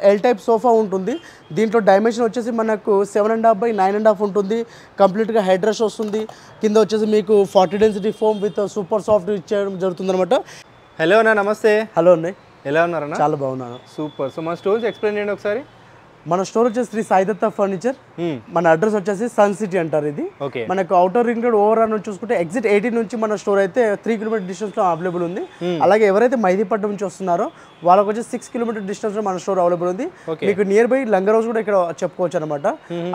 L type sofa ఉంటుంది. దీంట్లో dimension వచ్చేసి మనకు 7.5 by 9.5 ఉంటుంది. కంప్లీట్గా హెడ్ రెస్ట్ వస్తుంది. కింద వచ్చేసి మీకు 40 density foam with super soft ఇచ్చేయడం జరుగుతుంది అనమాట. హలో అన్న, నమస్తే. హలో అన్నయ్య, ఎలా ఉన్నారన్న? చాలా బాగున్నాను. సూపర్. సో మన స్టోర్స్ ఎక్స్ప్లెయిన్ చేయండి ఒకసారి. మన స్టోర్ వచ్చేసి శ్రీ సాయిదత్త ఫర్నిచర్. మన అడ్రస్ వచ్చేసి సన్ సిటీ అంటారు. ఇది మనకు అవుటర్ రింగ్ రోడ్ ఓవర్ నుంచి చూసుకుంటే ఎగ్జిట్ 18 నుంచి మన స్టోర్ అయితే 3 కిలోమీటర్ డిస్టెన్స్ లో అవైలబుల్ ఉంది. అలాగే ఎవరైతే మైదీపట్నం నుంచి వస్తున్నారో వాళ్ళకి వచ్చి 6 కిలోమీటర్ డిస్టెన్స్ లో మన స్టోర్ అవైలబుల్ ఉంది. మీకు నియర్ బై లంగరోజ్ కూడా ఇక్కడ చెప్పుకోవచ్చు అనమాట.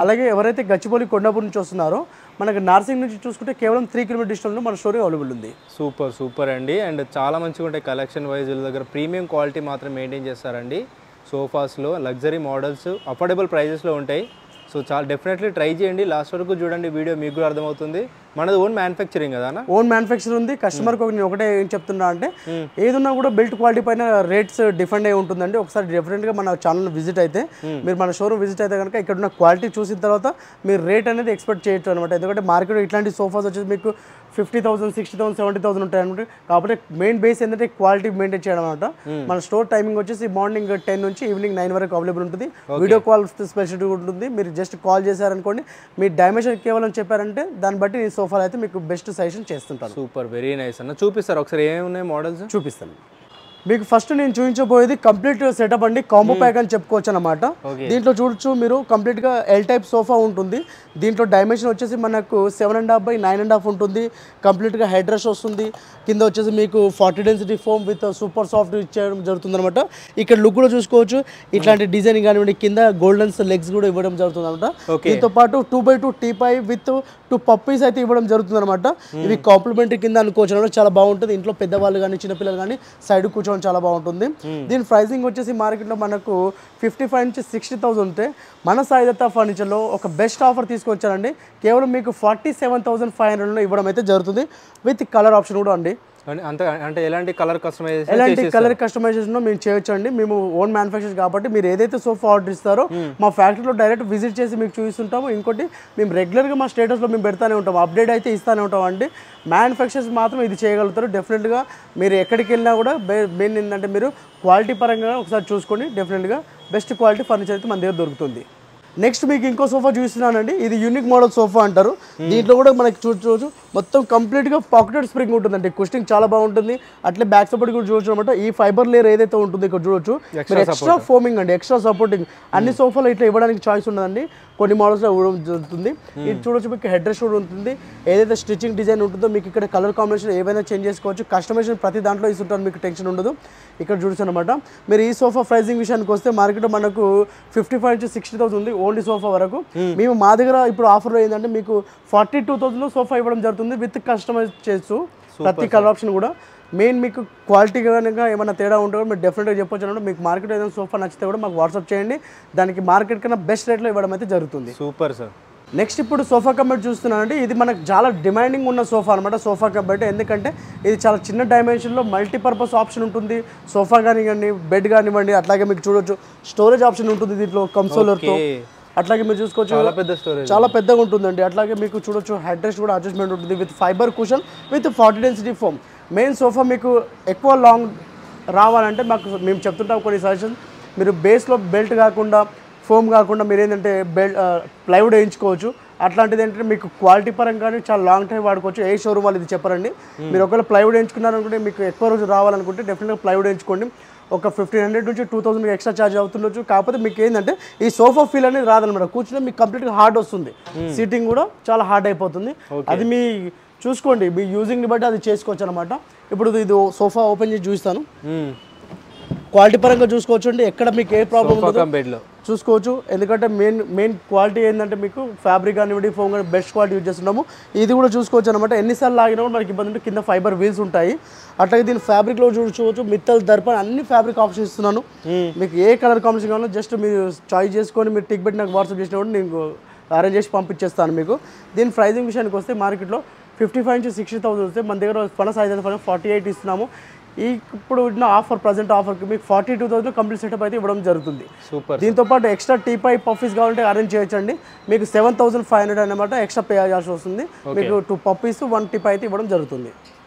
అలాగే ఎవరైతే గచ్చిబౌలి కొండాపూర్ నుంచి వస్తున్నారో మనకి నార్సింగ్ నుంచి చూసుకుంటే కేవలం 3 కిలోమీటర్ డిస్టెన్స్ లో మన స్టోర్ అవైలబుల్ ఉంది. సూపర్ సూపర్ అండి. అండ్ చాలా మంచిగా ఉంటాయి కలెక్షన్ వైజ్. వీళ్ళ దగ్గర ప్రీమియం క్వాలిటీ మాత్రం మెయింటైన్ చేస్తారండి. సోఫాస్లో లగ్జరీ మోడల్స్ అఫోర్డబుల్ ప్రైజెస్లో ఉంటాయి. సో చాలా డెఫినెట్లీ ట్రై చేయండి. లాస్ట్ వరకు చూడండి, వీడియో మీకు కూడా అర్థమవుతుంది. మనది ఓన్ మ్యానుఫ్యాక్చరింగ్ కదా? ఓన్ మ్యానుఫ్యాక్చర్ ఉంది. కస్టమర్కి నేను ఒకటే ఏం చెప్తున్నా అంటే ఏదున్నా కూడా బిల్ట్ క్వాలిటీ పైన రేట్స్ డిఫరెంట్ అయి ఉంటుందండి. ఒకసారి డెఫినెట్గా మన ఛానల్ విజిట్ అయితే మీరు మన షోరూమ్ విజిట్ అయితే కనుక ఇక్కడ ఉన్న క్వాలిటీ చూసిన తర్వాత మీరు రేట్ అనేది ఎక్స్పెక్ట్ చేయొచ్చు అనమాట. ఎందుకంటే మార్కెట్లో ఇట్లాంటి సోఫాస్ వచ్చేసి మీకు 50,000, 60,000, 70,000 ఉంటాయి అనమాట. కాబట్టి మెయిన్ బేస్ ఏంటంటే క్వాలిటీ మెయింటైన్ చేయడం అనమాట. మన స్టోర్ టైమింగ్ వచ్చేసి మార్నింగ్ 10 నుంచి ఈవినింగ్ 9 వరకు అవైలబుల్ ఉంటుంది. వీడియో కాల్ స్పెషాలిటీ ఉంటుంది. మీరు జస్ట్ కాల్ చేశారనుకోండి, మీ డైమెన్షన్ కేవలం చెప్పారంటే దాన్ని బట్టి ఈ సోఫాలు అయితే మీకు బెస్ట్ సజెషన్ చేస్తుంటారు. సూపర్, వెరీ నైస్ అన్న. చూపిస్తారు ఒకసారి ఏమేమి ఉన్నాయి మోడల్స్? చూపిస్తాను. మీకు ఫస్ట్ నేను చూపించబోయేది కంప్లీట్ సెటప్ అండి. కాంబో ప్యాక్ అని చెప్పుకోవచ్చు అనమాట. దీంట్లో చూడొచ్చు మీరు కంప్లీట్గా ఎల్ టైప్ సోఫా ఉంటుంది. దీంట్లో డైమెన్షన్ వచ్చేసి మనకు 7.5 by 9.5 ఉంటుంది. కంప్లీట్గా హెడ్ రెస్ట్ వస్తుంది. కింద వచ్చేసి మీకు 40 density foam with super soft ఇచ్చేయడం జరుగుతుంది అనమాట. ఇక్కడ లుక్ కూడా చూసుకోవచ్చు. ఇట్లాంటి డిజైనింగ్ కానివ్వండి, కింద గోల్డెన్స్ లెగ్స్ కూడా ఇవ్వడం జరుగుతుంది అనమాట. దీంతో పాటు 2x2 టీపై విత్ 2 పప్పీస్ అయితే ఇవ్వడం జరుగుతుంది అనమాట. ఇవి కాంప్లిమెంటరీ కింద అనుకోవచ్చు అనమాట. చాలా బాగుంటుంది. ఇంట్లో పెద్దవాళ్ళు కానీ చిన్నపిల్లలు కానీ సైడ్ కూర్చోవడం చాలా బాగుంటుంది. దీని ప్రైసింగ్ వచ్చేసి మార్కెట్లో మనకు 55 నుంచి 60,000 ఉంటే మన సాయిదత్త ఫర్నిచర్లో ఒక బెస్ట్ ఆఫర్ తీసుకొచ్చారండి. కేవలం మీకు 47,500 ఇవ్వడం అయితే జరుగుతుంది. విత్ కలర్ ఆప్షన్ కూడా అండి. అంటే ఎలాంటి కలర్ కస్టమైజేషన్ మేము చేయొచ్చు అండి. మేము ఓన్ మ్యానుఫ్యాక్చర్ కాబట్టి మీరు ఏదైతే సోఫా ఆర్డర్ ఇస్తారో మా ఫ్యాక్టరీలో డైరెక్ట్ విజిట్ చేసి మీకు చూపిస్తుంటాము. ఇంకోటి మేము రెగ్యులర్గా మా స్టేటస్లో మేము పెడతానే ఉంటాం, అప్డేట్ అయితే ఇస్తూనే ఉంటాం అండి. మ్యానుఫ్యాక్చర్స్ మాత్రం ఇది చేయగలుగుతారు. డెఫినెట్గా మీరు ఎక్కడికి వెళ్ళినా కూడా మెయిన్ ఏంటంటే మీరు క్వాలిటీ పరంగా ఒకసారి చూసుకోండి. డెఫినెట్గా బెస్ట్ క్వాలిటీ ఫర్నిచర్ అయితే మన దగ్గర దొరుకుతుంది. నెక్స్ట్ మీకు ఇంకో సోఫా చూపిస్తున్నానండి. ఇది యూనిక్ మోడల్ సోఫా అంటారు. దీంట్లో కూడా మనకి చూడవచ్చు మొత్తం కంప్లీట్గా పాకెటెడ్ స్ప్రింగ్ ఉంటుందండి. కుషనింగ్ చాలా బాగుంటుంది. అట్లే బ్యాక్ సపోర్ట్ కూడా చూడొచ్చు అనమాట. ఈ ఫైబర్ లేయర్ ఏదైతే ఉంటుందో ఇక్కడ చూడొచ్చు. ఎక్స్ట్రా ఫోమింగ్ అండి, ఎక్స్ట్రా సపోర్టింగ్. అన్ని సోఫాలు ఇట్లా ఇవ్వడానికి చాయిస్ ఉండదండి. కొన్ని మోడల్స్లో ఇవ్వడం జరుగుతుంది. ఇది చూడొచ్చు, మీకు హెడ్ రెస్ట్ కూడా ఉంటుంది. ఏదైతే స్టిచ్చింగ్ డిజైన్ ఉంటుందో మీకు ఇక్కడ కలర్ కాంబినేషన్ ఏవైనా చేంజ్ చేసుకోవచ్చు. కస్టమైజేషన్ ప్రతి దాంట్లో ఇస్తుంటారు, మీకు టెన్షన్ ఉండదు. ఇక్కడ చూడొచ్చు అనమాట. మీరు ఈ సోఫా ప్రైసింగ్ విషయానికి వస్తే మార్కెట్లో మనకు 55 నుంచి 60,000 ఉంది ఓన్లీ సోఫా వరకు. మేము మా దగ్గర ఇప్పుడు ఆఫర్లో ఏంటంటే మీకు 42,000 సోఫా ఇవ్వడం జరుగుతుంది విత్ కస్టమైజ్ చేస్తూ ప్రతి కలర్ ఆప్షన్ కూడా. మెయిన్ మీకు క్వాలిటీ కనుక ఏమైనా తేడా ఉంటే కూడా మీరు డెఫినెట్గా చెప్పొచ్చు అనమాట. మీకు మార్కెట్ ఏదైనా సోఫా నచ్చితే కూడా మాకు వాట్సాప్ చేయండి. దానికి మార్కెట్ కన్నా బెస్ట్ రేట్లో ఇవ్వడం అయితే జరుగుతుంది. Super sir. నెక్స్ట్ ఇప్పుడు సోఫా కబర్డ్ చూస్తున్నానండి. ఇది మనకు చాలా డిమాండింగ్ ఉన్న సోఫా అనమాట. సోఫా కబర్డ్ ఎందుకంటే ఇది చాలా చిన్న డైమెన్షన్లో మల్టీపర్పస్ ఆప్షన్ ఉంటుంది. సోఫా కానివ్వండి, బెడ్ కానివ్వండి, అట్లాగే మీకు చూడొచ్చు స్టోరేజ్ ఆప్షన్ ఉంటుంది దీంట్లో కన్సోలర్తో. అట్లాగే మీరు చూసుకోవచ్చు చాలా పెద్దగా ఉంటుందండి. అట్లాగే మీకు చూడొచ్చు హెడ్ రెస్ట్ కూడా అడ్జస్ట్మెంట్ ఉంటుంది with fibre cushion with 40 density foam. Main sofa మీకు ఎక్కువ లాంగ్ రావాలంటే మేము చెప్తుంటాం కొన్ని సజెషన్. మీరు బేస్లో బెల్ట్ కాకుండా ఫోమ్ కాకుండా మీరు ఏంటంటే ప్లైవుడ్ వేయించుకోవచ్చు. అట్లాంటిది ఏంటంటే మీకు క్వాలిటీ పరంగానే చాలా లాంగ్ టైం వాడుకోవచ్చు. ఏ షోరూమ్ వాళ్ళు ఇది చెప్పరండి. మీరు ఒకవేళ ప్లైవుడ్ వేయించుకున్నారనుకుంటే మీకు ఎక్కువ రోజు రావాలనుకుంటే డెఫినెట్గా ప్లైవుడ్ వేయించుకోండి. ఒక 1,500 నుంచి 2,000 మీకు ఎక్స్ట్రా ఛార్జ్ అవుతుండొచ్చు. కాకపోతే మీకు ఏంటంటే ఈ సోఫా ఫీల్ అనేది రాదనమాట. కూర్చుంటే మీకు కంప్లీట్గా హార్డ్ వస్తుంది. సీటింగ్ కూడా చాలా హార్డ్ అయిపోతుంది. అది మీ చూసుకోండి, మీ యూజింగ్ని బట్టి అది చేసుకోవచ్చు అనమాట. ఇప్పుడు ఇది సోఫా ఓపెన్ చేసి చూపిస్తాను. క్వాలిటీ పరంగా చూసుకోవచ్చు అండి. ఎక్కడ మీకు ఏ ప్రాబ్లం ఉంటుందో చూసుకోవచ్చు. ఎందుకంటే మెయిన్ క్వాలిటీ ఏంటంటే మీకు ఫ్యాబ్రిక్ కానివ్వండి, ఫోమ్ కానీ బెస్ట్ క్వాలిటీ యూజ్ చేస్తున్నాము. ఇది కూడా చూసుకోవచ్చు అనమాట. ఎన్నిసార్లు లాగినా కూడా మనకి ఇబ్బంది ఉంటే కింద ఫైబర్ వీల్స్ ఉంటాయి. అట్లాగే దీని ఫ్యాబ్రిక్లో చూసుకోవచ్చు. మిత్తల్ దర్పణ అన్ని ఫ్యాబ్రిక్ ఆప్షన్ ఇస్తున్నాను. మీకు ఏ కలర్ కాంబినేషన్ కావాలో జస్ట్ మీరు చాయిస్ చేసుకొని మీరు టిక్ పెట్టి నాకు వాట్సాప్ చేసినా కూడా నేను అరేంజ్ చేసి పంపించేస్తాను మీకు. దీని ప్రైజింగ్ విషయానికి వస్తే మార్కెట్లో 55 నుంచి 60,000 వస్తే మన దగ్గర మన సైజ్ 48 ఇస్తున్నాము. ఇప్పుడు ఉన్న ఆఫర్ ప్రజెంట్ ఆఫర్కి మీకు 42,000 కంప్లీట్ సెటప్ అయితే ఇవ్వడం జరుగుతుంది. దీంతో పాటు ఎక్స్ట్రా టీపై పఫీస్ కావాలంటే అరేంజ్ చేయొచ్చండి. మీకు 7,500 అనమాట ఎక్స్ట్రా పే చేయాల్సి వస్తుంది. మీకు 2 పఫీస్ 1 టీపై అయితే ఇవ్వడం జరుగుతుంది.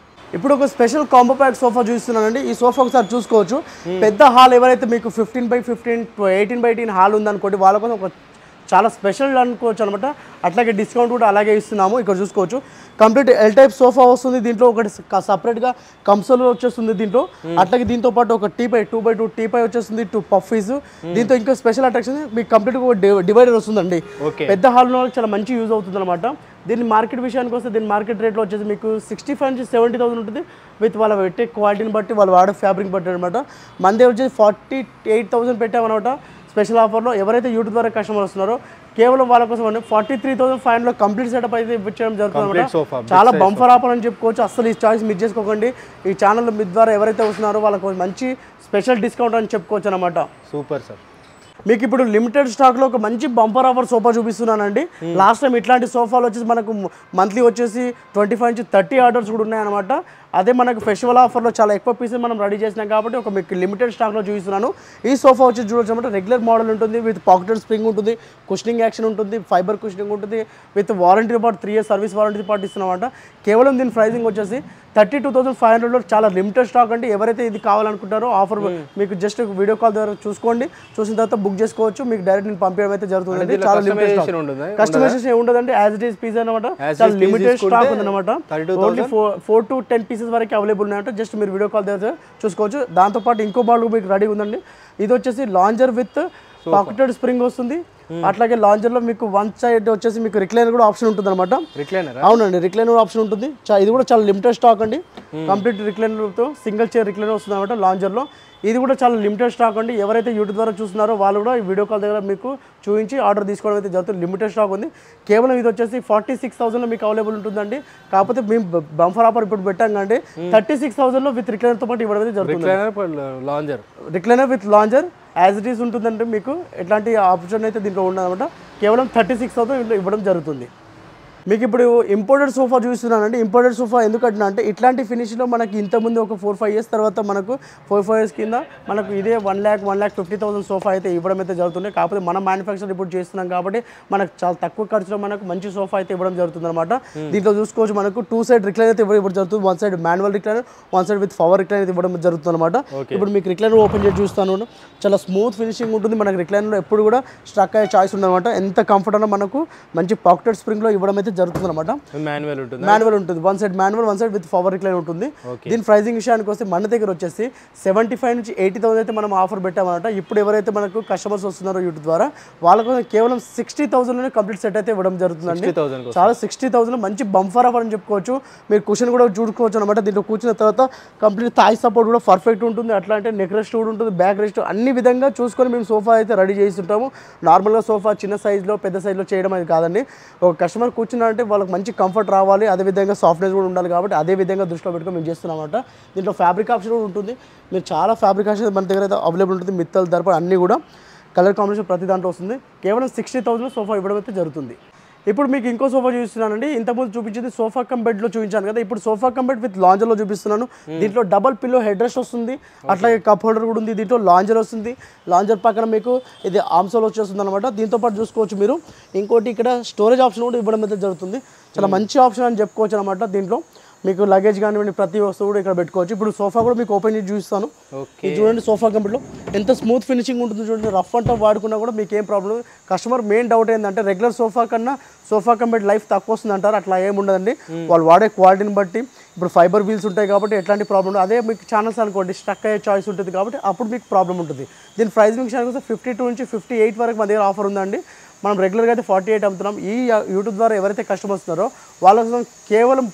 ఇప్పుడు ఒక స్పెషల్ కాంబో ప్యాక్ సోఫా చూస్తున్నానండి. ఈ సోఫా ఒకసారి చూసుకోవచ్చు. పెద్ద హాల్ ఎవరైతే మీకు 15x15 18x18 హాల్ ఉందనుకోండి, వాళ్ళ కోసం ఒక చాలా స్పెషల్ అనుకోవచ్చు అనమాట. అట్లాగే డిస్కౌంట్ కూడా అలాగే ఇస్తున్నాము. ఇక్కడ చూసుకోవచ్చు కంప్లీట్ ఎల్ టైప్ సోఫా వస్తుంది. దీంట్లో ఒకటి సపరేట్గా కన్సోల్ వచ్చేస్తుంది దీంట్లో. అట్లాగే దీంతో పాటు ఒక టీపై 2x2 టీపై వచ్చేస్తుంది, 2 పఫీస్. దీంతో ఇంకా స్పెషల్ అట్రాక్షన్ మీకు కంప్లీట్ ఒక డివైడర్ వస్తుందండి. పెద్ద హాల్ ఉన్న వాళ్ళకి చాలా మంచి యూజ్ అవుతుంది అనమాట. దీని మార్కెట్ విషయానికి వస్తే దీని మార్కెట్ రేట్లో వచ్చేసి మీకు 65 నుంచి 70,000 ఉంటుంది. విత్ వాళ్ళ పెట్టే క్వాలిటీని బట్టి వాళ్ళు వాడే ఫ్యాబ్రిక్ బట్టి అనమాట. మన దగ్గర వచ్చేసి 48,000 పెట్టామన్నమాట స్పెషల్ ఆఫర్లో. ఎవరైతే యూట్యూబ్ ద్వారా కస్టమర్ వస్తున్నారో కేవలం వాళ్ళ కోసం 43,500 కంప్లీట్ సెటప్ అయితే ఇప్పించడం జరుగుతుంది. చాలా బంఫర్ ఆఫర్ అని చెప్పుకోవచ్చు. అసలు ఈ చాయిస్ మిస్ చేసుకోకండి. ఈ ఛానల్లో మీ ద్వారా ఎవరైతే వస్తున్నారో వాళ్ళకు మంచి స్పెషల్ డిస్కౌంట్ అని చెప్పుకోవచ్చు అనమాట. Super sir. మీకు ఇప్పుడు లిమిటెడ్ స్టాక్లో ఒక మంచి బంపర్ ఆఫర్ సోఫా చూపిస్తున్నానండి. లాస్ట్ టైం ఇట్లాంటి సోఫాలు వచ్చేసి మనకు మంత్లీ వచ్చేసి 25 నుంచి 30 ఆర్డర్స్ కూడా ఉన్నాయన్నమాట. అదే మనకు ఫెస్టివల్ ఆఫర్లో చాలా ఎక్కువ పీసెస్ మనం రెడీ చేసినాం కాబట్టి ఒక మీకు లిమిటెడ్ స్టాక్లో చూపిస్తున్నాను. ఈ సోఫా వచ్చి చూడొచ్చు అనమాట. రెగ్యులర్ మోడల్ ఉంటుంది, విత్ పాకెటెడ్ స్ప్రింగ్ ఉంటుంది, కుషనింగ్ యాక్షన్ ఉంటుంది, ఫైబర్ కుషనింగ్ ఉంటుంది, విత్ వారంటీ పాటు 3 years సర్వీస్ వారంటీ పాటు ఇస్తున్నామంట. కేవలం దీని ప్రైజింగ్ వచ్చేసి 32,500లో చాలా లిమిటెడ్ స్టాక్ అండి. ఎవరైతే ఇది కావాలనుకుంటారో ఆఫర్ మీకు జస్ట్ వీడియో కాల్ ద్వారా చూసుకోండి. చూసిన తర్వాత బుక్ చేసుకోవచ్చు. మీకు డైరెక్ట్ నేను పంపించడం అయితే జరుగుతుంది. చాలా లిమిటెడ్ స్టాక్, కస్టమైజేషన్ ఉండదండి. యాజ్ ఇట్ ఈస్ పీస్ అనమాట. చాలా లిమిటెడ్ స్టాక్ ఉందన్నమాట. ఓన్లీ 4 to 10 pieces వరకు అవైలబుల్ ఉన్నాయంట. జస్ట్ మీరు వీడియో కాల్ ద్వారా చూసుకోవచ్చు. దాంతోపాటు ఇంకో మోడల్ మీకు రెడీ ఉందండి. ఇది వచ్చేసి లాంజర్ విత్ పాకెటెడ్ స్ప్రింగ్ వస్తుంది. అట్లాగే లాంజర్లో మీకు వన్ సైడ్ వచ్చేసి మీకు రిక్లైనర్ కూడా ఆప్షన్ ఉంటుంది అనమాట. అవునండి, రిక్లైనర్ ఆప్షన్ ఉంటుంది. ఇది కూడా చాలా లిమిటెడ్ స్టాక్ అండి. కంప్లీట్ రిక్లైనర్తో సింగిల్ చైర్ రిక్లైనర్ వస్తుంది అనమాట లాంజర్లో. ఇది కూడా చాలా లిమిటెడ్ స్టాక్ అండి. ఎవరైతే యూట్యూబ్ ద్వారా చూస్తున్నారో వాళ్ళు కూడా ఈ వీడియో కాల్ దగ్గర మీకు చూపించి ఆర్డర్ తీసుకోవడం అయితే జరుగుతుంది. లిమిటెడ్ స్టాక్ ఉంది. కేవలం ఇది వచ్చేసి 46,000లో మీకు అవైలబుల్ ఉంటుందండి. కాకపోతే మేము బంఫర్ ఆఫర్ ఇప్పుడు పెట్టాం కండి 36,000లో విత్ రిక్లైనర్తో పాటు ఇవ్వడం అయితే జరుగుతుంది. Recliner with lounger as it is ఉంటుందంటే మీకు ఎట్లాంటి ఆప్షన్ అయితే దీంట్లో ఉండదన్నమాట. కేవలం 36,000 ఇవ్వడం జరుగుతుంది. మీకు ఇప్పుడు ఇంపోర్టెడ్ సోఫా చూస్తున్నానండి. ఇంపోర్టెడ్ సోఫా ఎందుకంటున్నా అంటే ఇట్లాంటి ఫినిష్లో మనకి ఇంతకుముందు ఒక 4-5 years తర్వాత మనకు 4-5 years కింద మనకు ఇదే 1,50,000 సోఫా అయితే ఇవ్వడం అయితే జరుగుతుంది. కాకపోతే మనం మ్యానుఫ్యాక్చర్ ఇప్పుడు చేస్తున్నాం కాబట్టి మనకు చాలా తక్కువ ఖర్చులో మనకు మంచి సోఫా అయితే ఇవ్వడం జరుగుతుంది అనమాట. దీంట్లో చూసుకోవచ్చు మనకు 2 side రిక్లైనర్ అయితే ఇవ్వడం జరుగుతుంది. 1 side manual recliner, 1 side with power recliner ఇవ్వడం జరుగుతుంది అనమాట. ఇప్పుడు మీకు రిక్లైనర్ ఓపెన్ చేసి చూస్తాను. చాలా స్మూత్ ఫినిషింగ్ ఉంటుంది. మనకు రిక్లైనర్లో ఎప్పుడు కూడా స్ట్రక్ అయ్యే చాయిస్ ఉందన్నమాట. ఎంత కంఫర్ట్ అన్న మనకు మంచి పాకెటెడ్ స్ప్రింగ్లో ఇవ్వడం అయితే జరుగుతుంది అనమాట. మాన్యువల్ ఉంటుంది. 1 side manual, 1 side with power recliner ఉంటుంది. దీని ప్రైజింగ్ విషయానికి వస్తే మన దగ్గర వచ్చేసి 75 నుంచి 80,000 అయితే మనం ఆఫర్ పెట్టామన్నమాట. ఇప్పుడు ఎవరైతే మనకు కస్టమర్స్ వస్తున్నారో యూట్యూబ్ ద్వారా వాళ్ళ కోసం కేవలం 60,000లోనే కంప్లీట్ సెట్ అయితే ఇవ్వడం జరుగుతుందండి. చాలా 60,000 మంచి బంఫర్ ఆఫర్ అని చెప్పుకోవచ్చు. మీరు కుషన్ కూడా చూసుకోవచ్చు అనమాట. దీంట్లో కూర్చున్న తర్వాత కంప్లీట్ థాయ్ సపోర్ట్ కూడా పర్ఫెక్ట్ ఉంటుంది. అట్లా అంటే నెక్ రెస్ట్ కూడా ఉంటుంది, బ్యాక్ రెస్ట్ అన్ని విధంగా చూసుకొని మేము సోఫా అయితే రెడీ చేస్తుంటాము. నార్మల్గా సోఫా చిన్న సైజులో పెద్ద సైజులో చేయడం అది కాదండి. ఒక కస్టమర్ కూర్చున్నారంటే వాళ్ళకి మంచి కంఫర్ట్ రావాలి, అదేవిధంగా సాఫ్ట్నెస్ కూడా ఉండాలి కాబట్టి అదే విధంగా దృష్టిలో పెట్టుకొని మేము చేస్తున్నాం అన్నమాట. దీంట్లో ఫ్యాబ్రిక్ ఆప్షన్ కూడా ఉంటుంది. మీరు చాలా ఫ్యాబ్రిక్ ఆప్షన్ మన దగ్గర అయితే అవైలబుల్ ఉంటుంది. మిత్తల్ దర్ప అన్నీ కూడా కలర్ కాంబినేషన్ ప్రతి దాంట్లో వస్తుంది. కేవలం 60,000 సోఫా ఇవ్వడం అయితే జరుగుతుంది. ఇప్పుడు మీకు ఇంకో సోఫా చూపిస్తున్నానండి. ఇంతకుముందు చూపించింది సోఫా కమ్ బెడ్లో చూపించాను కదా. ఇప్పుడు సోఫా కమ్ బెడ్ విత్ లాంజర్లో చూపిస్తున్నాను. దీంట్లో డబల్ పిల్లో హెడ్ రెస్ట్ వస్తుంది. అట్లాగే కప్ హోల్డర్ కూడా ఉంది. దీంట్లో లాంజర్ వస్తుంది. లాంజర్ పక్కన మీకు ఇది ఆమ్సోల్ వచ్చేస్తుంది అనమాట. దీంతో పాటు చూసుకోవచ్చు మీరు ఇంకోటి ఇక్కడ స్టోరేజ్ ఆప్షన్ కూడా ఇవ్వడం అయితే జరుగుతుంది. చాలా మంచి ఆప్షన్ అని చెప్పుకోవచ్చు అనమాట. దీంట్లో మీకు లగేజ్ కానివ్వండి ప్రతి వస్తువు కూడా ఇక్కడ పెట్టుకోవచ్చు. ఇప్పుడు సోఫా కూడా మీకు ఓపెన్ చేసి చూపిస్తాను. ఇది చూడండి సోఫా కంప్లీట్లో ఎంత స్మూత్ ఫినిషింగ్ ఉంటుంది చూడండి. రఫ్ అండ్ టఫ్ వాడుకున్నా కూడా మీకు ఏం ప్రాబ్లం. కస్టమర్ మెయిన్ డౌట్ ఏంటంటే రెగ్యులర్ సోఫా కన్నా సోఫా కంప్లీట్ లైఫ్ తక్కువ వస్తుంది అంటారు. అట్లా ఏమి ఉండదండి. వాళ్ళు వాడే క్వాలిటీని బట్టి ఇప్పుడు ఫైబర్ వీల్స్ ఉంటాయి కాబట్టి ఎట్లాంటి ప్రాబ్లం ఉండదు. అదే మీకు ఛానల్స్ అనుకోండి స్ట్రక్ అయ్యే చాయిస్ ఉంటుంది కాబట్టి అప్పుడు మీకు ప్రాబ్లం ఉంటుంది. దీని ప్రైజింగ్ విషయానికి వస్తే 52 నుంచి 58 వరకు మన దగ్గర ఆఫర్ ఉందండి. మనం రెగ్యులర్గా అయితే 48 అమ్ముతున్నాం. ఈ యూట్యూబ్ ద్వారా ఎవరైతే కస్టమర్స్ ఉన్నారో వాళ్ళ కోసం కేవలం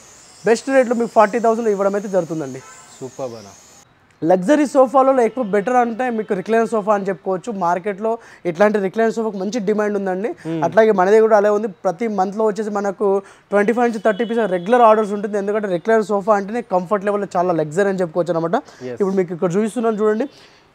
బెస్ట్ రేట్లో మీకు 40,000 ఇవ్వడం అయితే జరుగుతుందండి. సూపర్ బాగా లగ్జరీ సోఫాలో ఎక్కువ బెటర్ అంటే మీకు రిక్లైనర్ సోఫా అని చెప్పుకోవచ్చు. మార్కెట్లో ఇట్లాంటి రిక్లైనర్ సోఫాకు మంచి డిమాండ్ ఉందండి. అట్లాగే మన దగ్గర కూడా అలా ఉంది. ప్రతి మంత్లో వచ్చేసి మనకు 25 నుంచి 30 రెగ్యులర్ ఆర్డర్స్ ఉంటుంది. ఎందుకంటే రిక్లైనర్ సోఫా అంటేనే కంఫర్ట్ లెవెల్లో చాలా లగ్జరీ అని చెప్పుకోవచ్చు అనమాట. ఇప్పుడు మీకు ఇక్కడ చూపిస్తున్నాను చూడండి.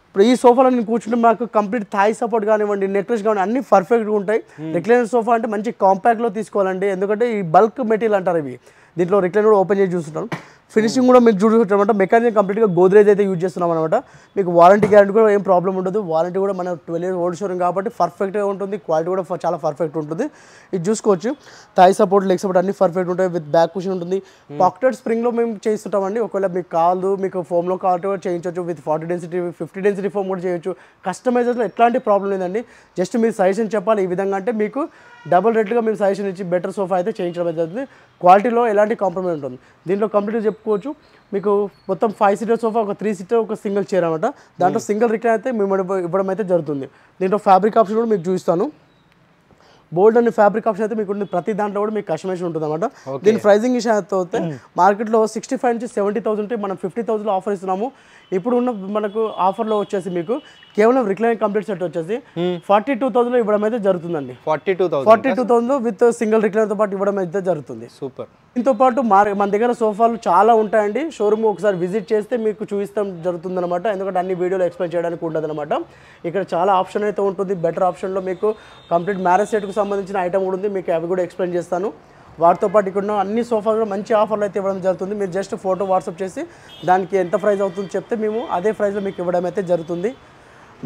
ఇప్పుడు ఈ సోఫాలో నేను కూర్చుంటే మాకు కంప్లీట్ థాయ్ సపోర్ట్ కానివ్వండి, నెక్ రెస్ట్ కానివ్వండి అన్ని పర్ఫెక్ట్గా ఉంటాయి. రిక్లైనర్ సోఫా అంటే మంచి కాంపాక్ట్లో తీసుకోవాలండి. ఎందుకంటే ఈ బల్క్ మెటీరియల్ అంటారు ఇవి. దీంట్లో రిక్లైనర్ కూడా ఓపెన్ చేసి చూస్తున్నాను. ఫినిషింగ్ కూడా మీకు చూడవచ్చు అనమాట. మెకానిజం కంప్లీట్గా గోద్రేజ్ అయితే యూజ్ చేస్తున్నాం అనమాట. మీకు వారంటీ గ్యారంటీ కూడా ఏం ప్రాబ్లం ఉండదు. వారంటీ కూడా మన 12 years ఓల్డ్ షోరూమ్ కాబట్టి పర్ఫెక్ట్గా ఉంటుంది. క్వాలిటీ కూడా చాలా పర్ఫెక్ట్ ఉంటుంది. ఇది చూసుకోవచ్చు, థాయ్ సపోర్ట్, లెగ్ సపోర్ట్ అన్ని పర్ఫెక్ట్ ఉంటాయి. విత్ బ్యాక్ కుషన్ ఉంటుంది. పాకెటెడ్ స్ప్రింగ్లో మేము చేస్తుంటామండి. ఒకవేళ మీకు కాదు, మీకు ఫోమ్లో కావాలి కూడా చేయించవచ్చు. విత్ 40 density 50 density ఫోమ్ కూడా చేయొచ్చు. కస్టమైజర్లో ఎట్లాంటి ప్రాబ్లం లేదండి. జస్ట్ మీరు సజెషన్ చెప్పాలి ఈ విధంగా అంటే మీకు డబుల్ రేట్గా మేము సజెషన్ ఇచ్చి బెటర్ సోఫా అయితే చేయించడం జరుగుతుంది. క్వాలిటీలో ఎలాంటి కాంప్రమైజ్ ఉంటుంది. దీంట్లో కంప్లీట్గా చెప్పుకోవచ్చు మీకు మొత్తం 5 seater సోఫా, ఒక 3 seater, ఒక సింగిల్ చైర్ అనమాట. దాంట్లో సింగిల్ రిక్లైన్ అయితే మేము ఇవ్వడం అయితే జరుగుతుంది. దీంట్లో ఫ్యాబ్రిక్ ఆప్షన్ కూడా మీకు చూపిస్తాను. బోల్డ్ అండ్ ఫ్యాబ్రిక్ ఆప్షన్ అయితే మీకు ప్రతి దాంట్లో కూడా మీకు కస్టమైజేషన్ ఉంటుంది అనమాట. దీని ప్రైజింగ్ విషయంతో అయితే మార్కెట్లో 65 నుంచి 70,000 ఉంటే మనం 50,000 ఆఫర్ ఇస్తున్నాము. ఇప్పుడు ఉన్న మనకు ఆఫర్లో వచ్చేసి మీకు కేవలం రిక్లైన్ కంప్లీట్ సెట్ వచ్చేసి 42,000 ఇవ్వడం అయితే జరుగుతుందండి. 42,000 విత్ సింగిల్ రిక్లైన్తో పాటు ఇవ్వడం అయితే జరుగుతుంది. సూపర్. దీంతో పాటు మన దగ్గర సోఫాలు చాలా ఉంటాయండి. షోరూమ్ ఒకసారి విజిట్ చేస్తే మీకు చూపిస్తాం జరుగుతుంది అనమాట. ఎందుకంటే అన్ని వీడియోలు ఎక్స్ప్లెయిన్ చేయడానికి ఉండదు అనమాట. ఇక్కడ చాలా ఆప్షన్ అయితే ఉంటుంది. బెటర్ ఆప్షన్లో మీకు కంప్లీట్ మ్యారేజ్ సెట్కు సంబంధించిన ఐటమ్ కూడా ఉంది. మీకు అవి కూడా ఎక్స్ప్లెయిన్ చేస్తాను. వాటితో పాటు ఇక్కడ ఉన్న అన్ని సోఫాలు కూడా మంచి ఆఫర్లు అయితే ఇవ్వడం జరుగుతుంది. మీరు జస్ట్ ఫోటో వాట్సాప్ చేసి దానికి ఎంత ప్రైస్ అవుతుందో చెప్తే మేము అదే ప్రైస్లో మీకు ఇవ్వడం అయితే జరుగుతుంది.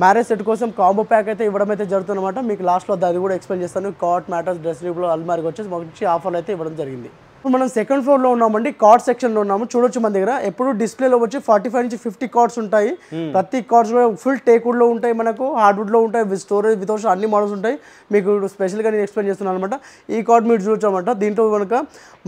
మ్యారేజ్ సెట్ కోసం కాంబో ప్యాక్ అయితే ఇవ్వడం అయితే జరుగుతుంది అనమాట. మీకు లాస్ట్లో అది కూడా ఎక్స్ప్లెయిన్ చేస్తాను. కాట్, మ్యాటర్స్, డ్రెస్సింగ్ టేబుల్, అల్మారికి వచ్చేసి మంచి ఆఫర్లు అయితే ఇవ్వడం జరిగింది. ఇప్పుడు మనం సెకండ్ ఫ్లోర్లో ఉన్నామండి. కార్డ్ సెక్షన్లో ఉన్నాము. చూడొచ్చు మన దగ్గర ఎప్పుడు డిస్ప్లేలో వచ్చి 45 నుంచి 50 కార్డ్స్ ఉంటాయి. ప్రతి కార్డ్స్ కూడా ఫుల్ టేక్వుడ్లో ఉంటాయి, మనకు హార్డ్వుడ్లో ఉంటాయి, విత్ స్టోరేజ్ వితౌట్ అన్ని మోడల్స్ ఉంటాయి. మీకు స్పెషల్గా నేను ఎక్స్ప్లెయిన్ చేస్తున్నాను అనమాట. ఈ కార్డ్ మీరు చూడొచ్చు అనమాట. దీంట్లో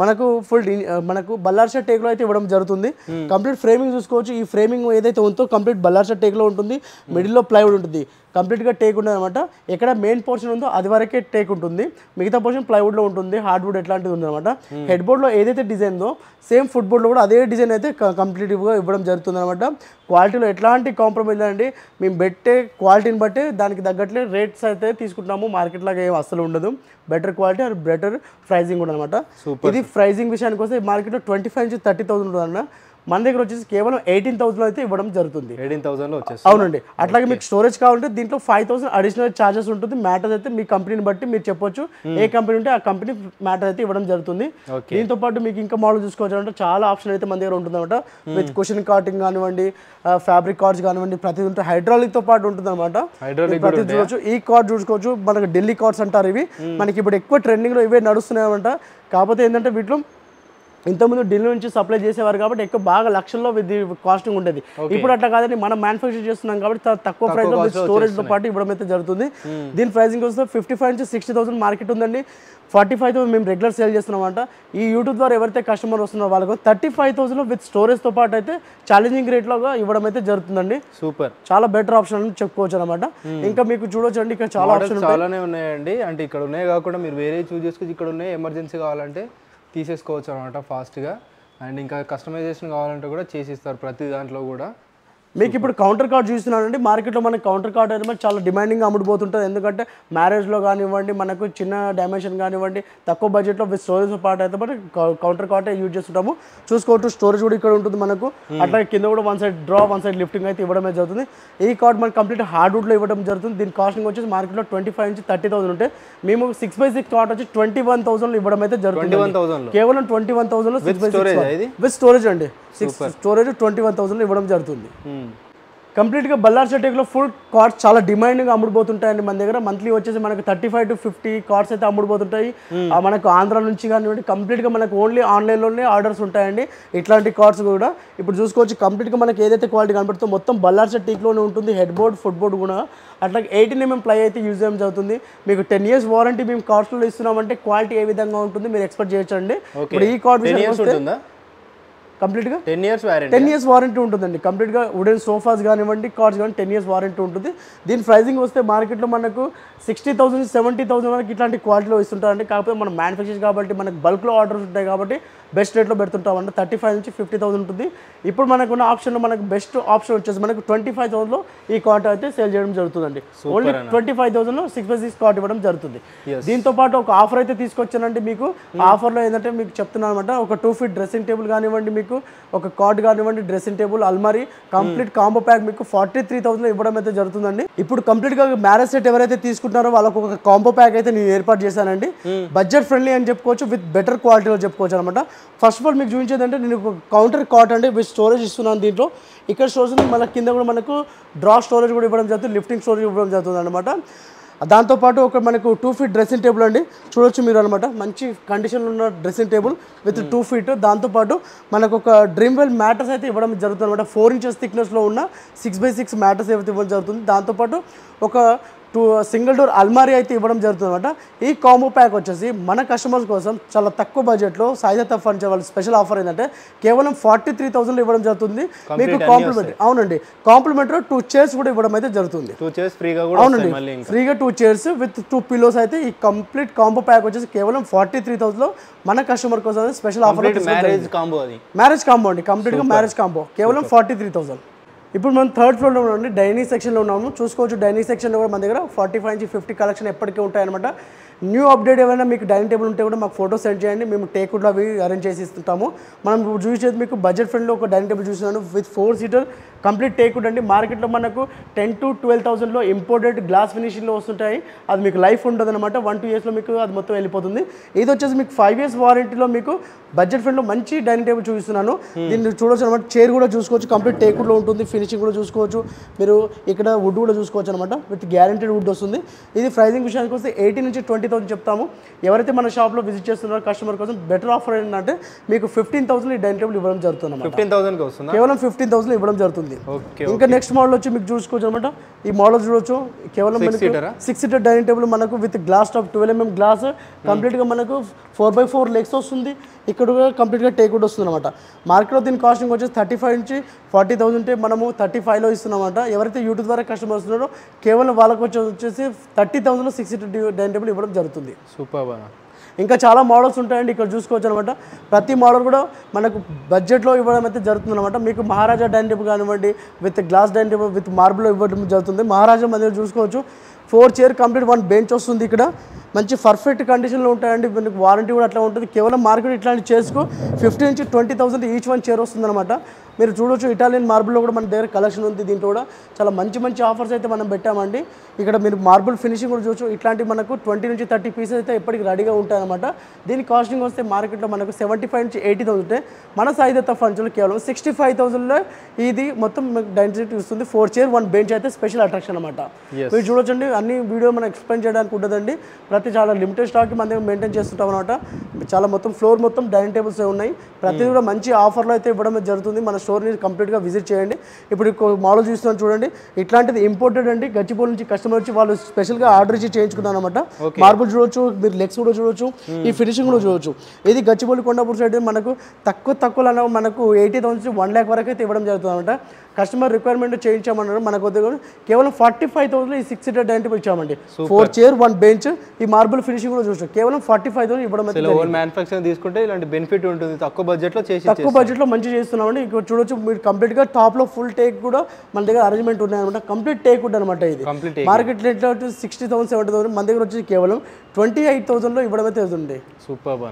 మనకు ఫుల్ మనకు బల్లార్షా టేక్లో అయితే ఇవ్వడం జరుగుతుంది. కంప్లీట్ ఫ్రేమింగ్ చూసుకోవచ్చు. ఈ ఫ్రేమింగ్ ఏదైతే ఉందో కంప్లీట్ బల్లార్షా టేక్లో ఉంటుంది. మిడిల్లో ప్లైవుడ్ ఉంటుంది. కంప్లీట్గా టేక్ ఉంటుంది అనమాట. ఎక్కడ మెయిన్ పోర్షన్ ఉందో అది వరకే టేక్ ఉంటుంది. మిగతా పోర్షన్ ప్లైవుడ్లో ఉంటుంది. హార్డ్వుడ్ ఎట్లాంటిది ఉంది అనమాట. హెడ్ బోర్డ్లో ఏదైతే డిజైన్ ఉందో సేమ్ ఫుట్ బోర్డ్లో కూడా అదే డిజైన్ అయితే కంప్లీట్గా ఇవ్వడం జరుగుతుంది అనమాట. క్వాలిటీలో ఎట్లాంటి కాంప్రమైజ్ అండి. మేము పెట్టే క్వాలిటీని బట్టే దానికి తగ్గట్లే రేట్స్ అయితే తీసుకుంటున్నాము. మార్కెట్ లాగా ఏం అస్సలు ఉండదు. Better quality and better pricing కూడా అనమాట. ఇది ప్రైజింగ్ విషయానికి వస్తే మార్కెట్లో 25 నుంచి 30,000 ఉంటుంది అన్న. మన దగ్గర వచ్చేసి కేవలం 18,000 అయితే ఇవ్వడం జరుగుతుంది. 18,000 వచ్చేసి అవునండి. అట్లాగే మీకు స్టోరేజ్ కావాలంటే దీంట్లో 5,000 అడిషనల్ ఛార్జెస్ ఉంటుంది. మ్యాటర్ అయితే మీ కంపెనీని బట్టి మీరు చెప్పొచ్చు. ఏ కంపెనీ ఉంటే ఆ కంపెనీ మ్యాటర్ అయితే ఇవ్వడం జరుగుతుంది. దీంతో పాటు మీకు ఇంకా మోడల్ చూసుకోవచ్చు అంటే చాలా ఆప్షన్ అయితే మన దగ్గర ఉంటుంది అనమాట. విత్ కుషన్ కార్టింగ్ కానివ్వండి, ఫ్యాబ్రిక్ కార్డ్స్ కానివ్వండి, ప్రతి ఉంటే హైడ్రాలిక్ తో పాటు ఉంటుంది అనమాట. ప్రతి చూడొచ్చు. ఈ కార్డ్ చూసుకోవచ్చు. మనకు ఢిల్లీ కార్డ్స్ అంటారు. ఇవి మనకి ఇప్పుడు ఎక్కువ ట్రెండింగ్ లో ఇవే నడుస్తున్నాయి అనమాట. కాకపోతే ఏంటంటే వీటిలో ఇంతకుముందు ఢిల్లీ నుంచి సప్లై చేసేవారు కాబట్టి ఎక్కువ బాగా లక్షల్లో కాస్టింగ్ ఉండేది. ఇప్పుడు అట్లా కాదని మనం మ్యానుఫ్యాక్చర్ చేస్తున్నాం కాబట్టి తక్కువ ప్రైస్ లో స్టోరేజ్ తో పాటు ఇవ్వడం అయితే జరుగుతుంది. దీని ప్రైసింగ్ వస్తే 55 నుంచి 60,000 మార్కెట్ ఉందండి. 45,000 మేము రెగ్యులర్ సేల్ చేస్తున్నాం అంట. ఈ యూట్యూబ్ ద్వారా ఎవరైతే కస్టమర్ వస్తున్నారో వాళ్ళకు 35,000 విత్ స్టోరేజ్ తో పాటు అయితే ఛాలెంజింగ్ రేట్ లో ఇవ్వడం అయితే జరుగుతుందండి. సూపర్, చాలా బెటర్ ఆప్షన్ అని చెప్పుకోవచ్చు అనమాట. ఇంకా మీకు చూడొచ్చు అండి, ఇక్కడ చాలా ఆప్షన్ చాలానే ఉన్నాయండి. అంటే ఇక్కడ ఉన్నాయి కాకుండా మీరు వేరే చూస్ చేసుకోవచ్చు. ఇక్కడ ఉన్నాయి, ఎమర్జెన్సీ కావాలంటే తీసేసుకోవచ్చు అనమాట ఫాస్ట్గా. అండ్ ఇంకా కస్టమైజేషన్ కావాలంటే కూడా చేసిస్తారు ప్రతి దాంట్లో కూడా. మీకు ఇప్పుడు కౌంటర్ కార్డ్ చూస్తున్నానండి. మార్కెట్లో మనకి కౌంటర్ కార్డ్ అనేది చాలా డిమాండింగ్గా అమ్ముడుపోతుంటుంది. ఎందుకంటే మ్యారేజ్లో కానివ్వండి, మనకు చిన్న డైమెన్షన్ కానివ్వండి, తక్కువ బడ్జెట్లో విత్ స్టోరేజ్ పార్ట్ అయితే మనం కౌంటర్ కార్డే యూజ్ చేస్తుంటాము. చూసుకోవచ్చు స్టోరేజ్ కూడా ఇక్కడ ఉంటుంది మనకు. అట్లాగే కింద కూడా one side draw, one side lifting అయితే ఇవ్వడమే జరుగుతుంది. ఈ కార్డ్ మనకి కంప్లీట్ హార్డ్వుడ్లో ఇవ్వడం జరుగుతుంది. దీని కాస్టింగ్ వచ్చేసి మార్కెట్లో 25 నుంచి 30,000 ఉంటే మేము 6x6 కార్డ్ వచ్చి 21,000 ఇవ్వడం అయితే జరుగుతుంది. కేవలం 21,000 విత్ స్టోరేజ్ అండి. 6 స్టోరేజ్ 21,000 ఇవ్వడం జరుగుతుంది. కంప్లీట్గా బల్లార్షా టేక్లో ఫుల్ కార్డ్స్ చాలా డిమాండ్గా అమ్ముడుపోతుంటాయండి మన దగ్గర. మంత్లీ వచ్చేసి మనకు 35 to 50 కార్డ్స్ అయితే అమ్ముడుపోతుంటాయి. మనకు ఆంధ్ర నుంచి కానివ్వండి, కంప్లీట్గా మనకు ఓన్లీ ఆన్లైన్లోనే ఆర్డర్స్ ఉంటాయండి ఇట్లాంటి కార్డ్స్ కూడా. ఇప్పుడు చూసుకోవచ్చు కంప్లీట్గా మనకి ఏదైతే క్వాలిటీ కనబడుతుందో మొత్తం బల్లార్షా టేక్లోనే ఉంటుంది. హెడ్ బోర్డ్, ఫుట్ బోర్డ్ కూడా అట్లాగే 18mm ప్లై అయితే యూజ్ చేయడం జరుగుతుంది. మీకు 10 years వారంటీ మేము కార్డ్స్లో ఇస్తున్నామంటే క్వాలిటీ ఏ విధంగా ఉంటుంది మీరు ఎక్స్పెక్ట్ చేయొచ్చండి. ఇప్పుడు ఈ కార్డ్ కంప్లీట్గా 10 years వారంటీ ఉంటుందండి. కంప్లీట్గా వుడెన్ సోఫాస్ కానివ్వండి, కార్డ్స్ కానీ 10 years వారంటీ ఉంటుంది. దీని ప్రైజింగ్ వస్తే మార్కెట్లో మనకు 60,000 70,000 వరకు ఇట్లాంటి క్వాలిటీలో ఇస్తుంటారండి. కాకపోతే మనం మ్యానుఫ్యాక్చర్ కాబట్టి మనకు బల్క్లో ఆర్డర్స్ ఉంటాయి కాబట్టి బెస్ట్ రేట్లో పెడుతుంటామండి. 35 నుంచి 50,000 ఉంటుంది. ఇప్పుడు మనకున్న ఆప్షన్లో మనకు బెస్ట్ ఆప్షన్ వచ్చేసి మనకు 25,000లో ఈ కార్డ్ అయితే సేల్ చేయడం జరుగుతుందండి. ఓన్లీ 25,000లో 6x6 కార్డ్ ఇవ్వడం జరుగుతుంది. దీంతో పాటు ఒక ఆఫర్ అయితే తీసుకొచ్చానండి మీకు. ఆఫర్లో ఏంటంటే మీకు చెప్తున్నాను అనమాట, ఒక 2 feet డ్రెస్సింగ్ టేబుల్ కానివ్వండి, మీకు మీకు ఒక కాట్ కానివ్వండి, డ్రెస్సింగ్ టేబుల్, అల్మారీ కంప్లీట్ కాంబో ప్యాక్ మీకు 43,000 ఇవ్వడం అయితే జరుగుతుందండి. ఇప్పుడు కంప్లీట్గా మ్యారేజ్ సెట్ ఎవరైతే తీసుకుంటారో వాళ్ళకు ఒక కాంబో ప్యాక్ అయితే నేను ఏర్పాటు చేశానండి. బడ్జెట్ ఫ్రెండ్లీ అని చెప్పుకోవచ్చు, విత్ బెటర్ క్వాలిటీలో చెప్పుకోవచ్చు అనమాట. ఫస్ట్ ఆఫ్ ఆల్ మీకు చూపించేదంటే నేను ఒక కౌంటర్ కాట్ అండి విత్ స్టోరేజ్ ఇస్తున్నాను. దీంట్లో ఇక్కడ స్టోరేజ్ ఉంది, మళ్ళీ కింద కూడా మనకు డ్రా స్టోరేజ్ కూడా ఇవ్వడం జరుగుతుంది, లిఫ్టింగ్ స్టోరేజ్ ఇవ్వడం జరుగుతుంది అనమాట. దాంతోపాటు ఒక మనకు 2 feet డ్రెస్సింగ్ టేబుల్ అండి, చూడొచ్చు మీరు అనమాట. మంచి కండిషన్లో ఉన్న డ్రెస్సింగ్ టేబుల్ విత్ 2 feet. దాంతోపాటు మనకు ఒక డ్రీమ్ వెల్ మ్యాటర్స్ అయితే ఇవ్వడం జరుగుతుంది అనమాట. 4 inches థిక్నెస్లో ఉన్న 6x6 మ్యాటర్స్ అయితే ఇవ్వడం జరుగుతుంది. దాంతోపాటు ఒక సింగిల్ డోర్ అల్మారీ అయితే ఇవ్వడం జరుగుతుంది అనమాట. ఈ కాంబో ప్యాక్ వచ్చేసి మన కస్టమర్స్ కోసం చాలా తక్కువ బడ్జెట్లో సాయిదత్త ఫర్నిచర్ వాళ్ళ స్పెషల్ ఆఫర్ ఏంటంటే కేవలం 43,000 ఇవ్వడం జరుగుతుంది. మీకు కాంప్లిమెంటరీ, అవునండి, కాంప్లిమెంటరీ 2 chairs కూడా ఇవ్వడం అయితే జరుగుతుంది. 2 chairs ఫ్రీగా కూడా, అవునండి, ఫ్రీగా 2 chairs విత్ 2 pillows అయితే ఈ కంప్లీట్ కాంబో ప్యాక్ వచ్చేసి కేవలం 43,000 మన కస్టమర్ కోసం స్పెషల్ ఆఫర్. మ్యారేజ్ కాంబో, అది మ్యారేజ్ కాంబో అండి, కంప్లీట్గా మ్యారేజ్ కాంబో కేవలం 43,000. ఇప్పుడు మనం 3rd floorలో ఉన్నామండి, డైనింగ్ సెక్షన్లో ఉన్నాము. చూసుకోవచ్చు డైనింగ్ సెక్షన్లో కూడా మన దగ్గర 45 నుంచి 50 కలెక్షన్ ఎప్పటికీ ఉంటాయన్నమాట. న్యూ అప్డేట్ ఏమైనా మీకు డైనింగ్ టేబుల్ ఉంటే కూడా మాకు ఫోటో సెండ్ చేయండి, మేము టేక్వుడ్లో అవి అరేంజ్ చేసి ఇస్తుంటాము. మనం చూసేది మీకు బడ్జెట్ ఫ్రెండ్లో ఒక డైనింగ్ టేబుల్ చూస్తున్నాను విత్ 4 seater కంప్లీట్ టేక్వుడ్ అండి. మార్కెట్లో మనకు 10,000 to 12,000లో ఇంపోర్టెడ్ గ్లాస్ ఫినిషింగ్లో వస్తుంటాయి. అది మీకు లైఫ్ ఉండదు అనమాట, 1-2 yearsలో మీకు అది మొత్తం వెళ్ళిపోతుంది. ఇది వచ్చేసి మీకు 5 years వారంటీలో మీకు బడ్జెట్ ఫ్రెండ్లో మంచి డైనింగ్ టేబుల్ చూపిస్తున్నాను. దీన్ని చూడవచ్చు అనమాట. చైర్ కూడా చూసుకోవచ్చు, కంప్లీట్ టేక్వుడ్లో ఉంటుంది. ఫినిషింగ్ కూడా చూసుకోవచ్చు, మీరు ఇక్కడ వుడ్ కూడా చూసుకోవచ్చు అనమాట. విత్ గ్యారంటీడ్ వుడ్ వస్తుంది. ఇది ప్రైజింగ్ విషయానికి వస్తే 18,000 నుంచి 20,000 చెప్తాము. ఎవరైతే మన షాప్లో విజిట్ చేస్తున్నారో కస్టమర్ కోసం బెటర్ ఆఫర్ ఏంటంటే మీకు 15,000 ఈ డైనింగ్ టేబుల్ ఇవ్వడం జరుగుతుంది అనమాట. 15,000కి వస్తుందా? కేవలం 15,000 ఇవ్వడం జరుగుతుంది. ఇంకా నెక్స్ట్ మోడల్ వచ్చి మీకు చూసుకోవచ్చు అనమాట. ఈ మోడల్ చూడొచ్చు, కేవలం 6 seater డైనింగ్ టేబుల్ మనకు with glass top 12 mm glass, కంప్లీట్గా మనకు 4x4 లెగ్స్ వస్తుంది. ఇక్కడ కూడా కంప్లీట్గా టేక్వుడ్ వస్తుంది అనమాట. మార్కెట్లో దీని కాస్టింగ్ వచ్చేసి 35,000 నుంచి 40,000 ఉంటే మనము 35లో ఇస్తున్నామన్నమాట. ఎవరైతే యూట్యూబ్ ద్వారా కస్టమర్స్ ఉన్నారో కేవలం వాళ్ళకి వచ్చేసి 30,000లో 6 seater డైనింగ్ టేబుల్ ఇవ్వడం జరుగుతుంది. సూపర్. ఇంకా చాలా మోడల్స్ ఉంటాయండి, ఇక్కడ చూసుకోవచ్చు అనమాట. ప్రతి మోడల్ కూడా మనకు బడ్జెట్లో ఇవ్వడం అయితే జరుగుతుంది అనమాట. మీకు మహారాజా డైనింగ్ టేబుల్ కానివ్వండి, with glass dining table with మార్బుల్లో ఇవ్వడం జరుగుతుంది. మహారాజా మధ్య చూసుకోవచ్చు 4 chairs కంప్లీట్ 1 bench వస్తుంది. ఇక్కడ మంచి పర్ఫెక్ట్ కండిషన్లో ఉంటాయండి, మీకు వారంటీ కూడా అట్లా ఉంటుంది. కేవలం మార్కెట్ ఇట్లాంటి చైర్స్కు 15,000 నుంచి 20,000 ఈచ్ 1 chair వస్తుంది అనమాట. మీరు చూడొచ్చు ఇటాలియన్ మార్బుల్లో కూడా మన దగ్గర కలెక్షన్ ఉంది. దీంట్లో కూడా చాలా మంచి ఆఫర్స్ అయితే మనం పెట్టామండి. ఇక్కడ మీరు మార్బుల్ ఫినిషింగ్ కూడా చూడొచ్చు. ఇట్లాంటి మనకు 20 నుంచి 30 pieces అయితే ఎప్పటికి రెడీగా ఉంటాయన్నమాట. దీని కాస్టింగ్ వస్తే మార్కెట్లో మనకు 75,000 నుంచి 80,000 ఉంటే మన సాయిదత్త ఫర్నిచర్లో కేవలం 65,000లో ఇది మొత్తం డైనింగ్ సెట్ ఇస్తుంది. 4 chairs 1 bench అయితే స్పెషల్ అట్రాక్షన్ అనమాట. మీరు చూడొచ్చండి, అన్ని వీడియో మనం ఎక్స్ప్లెయిన్ చేయడానికి ఉండదండి. ప్రతి చాలా లిమిటెడ్ స్టాక్ మన దగ్గర మెయింటైన్ చేస్తుంటాం అనమాట. చాలా మొత్తం ఫ్లోర్ మొత్తం డైనింగ్ టేబుల్స్ ఉన్నాయి. ప్రతిదీ కూడా మంచి ఆఫర్లో అయితే ఇవ్వడం జరుగుతుంది. మన స్టోర్ని కంప్లీట్గా విజిట్ చేయండి. ఇప్పుడు మోడల్ చూస్తున్నాను చూడండి, ఇట్లాంటిది ఇంపోర్టెడ్ అండి. గచ్చిబౌలి నుంచి కస్టమర్ వచ్చి వాళ్ళు స్పెషల్గా ఆర్డర్ ఇచ్చి చేయించుకున్నాను అనమాట. మార్బుల్ చూడొచ్చు, మీరు లెగ్స్ కూడా చూడొచ్చు, ఈ ఫినిషింగ్ కూడా చూడొచ్చు. ఇది గచ్చిబౌలి కొండాపూర్ సైడ్ మనకు తక్కువలో మనకు 80,000 నుంచి 1 lakh వరకు అయితే ఇవ్వడం జరుగుతుంది అనమాట. కస్టమర్ రిక్వైర్మెంట్ చేయించామన్నారు. మనకు కేవలం 45,000 ఈ 6 seater డైనింగ్ టేబుల్ ఇచ్చామండి. 4 chairs 1 bench, ఈ మార్బుల్ ఫినిషింగ్ కూడా చూసాం. కేవలం 45,000 ఇవ్వడం అయితే మ్యానుఫ్యాక్చరింగ్ తీసుకుంటే ఇలాంటి బెనిఫిట్ ఉంటుంది. తక్కువ బడ్జెట్లో మంచి చేస్తున్నామండి. ఇక్కడ చూడొచ్చు మీరు కంప్లీట్గా టాప్లో ఫుల్ టేక్ కూడా మన దగ్గర అరేంజ్మెంట్ ఉన్నాయన్నమాట. కంప్లీట్ టేక్ వుడ్ అనమాట. ఇది మార్కెట్లో ఎట్లా 60,000 70,000, మన దగ్గర వచ్చి కేవలం 28,000లో ఇవ్వడం అయితే ఉంది. సూపర్.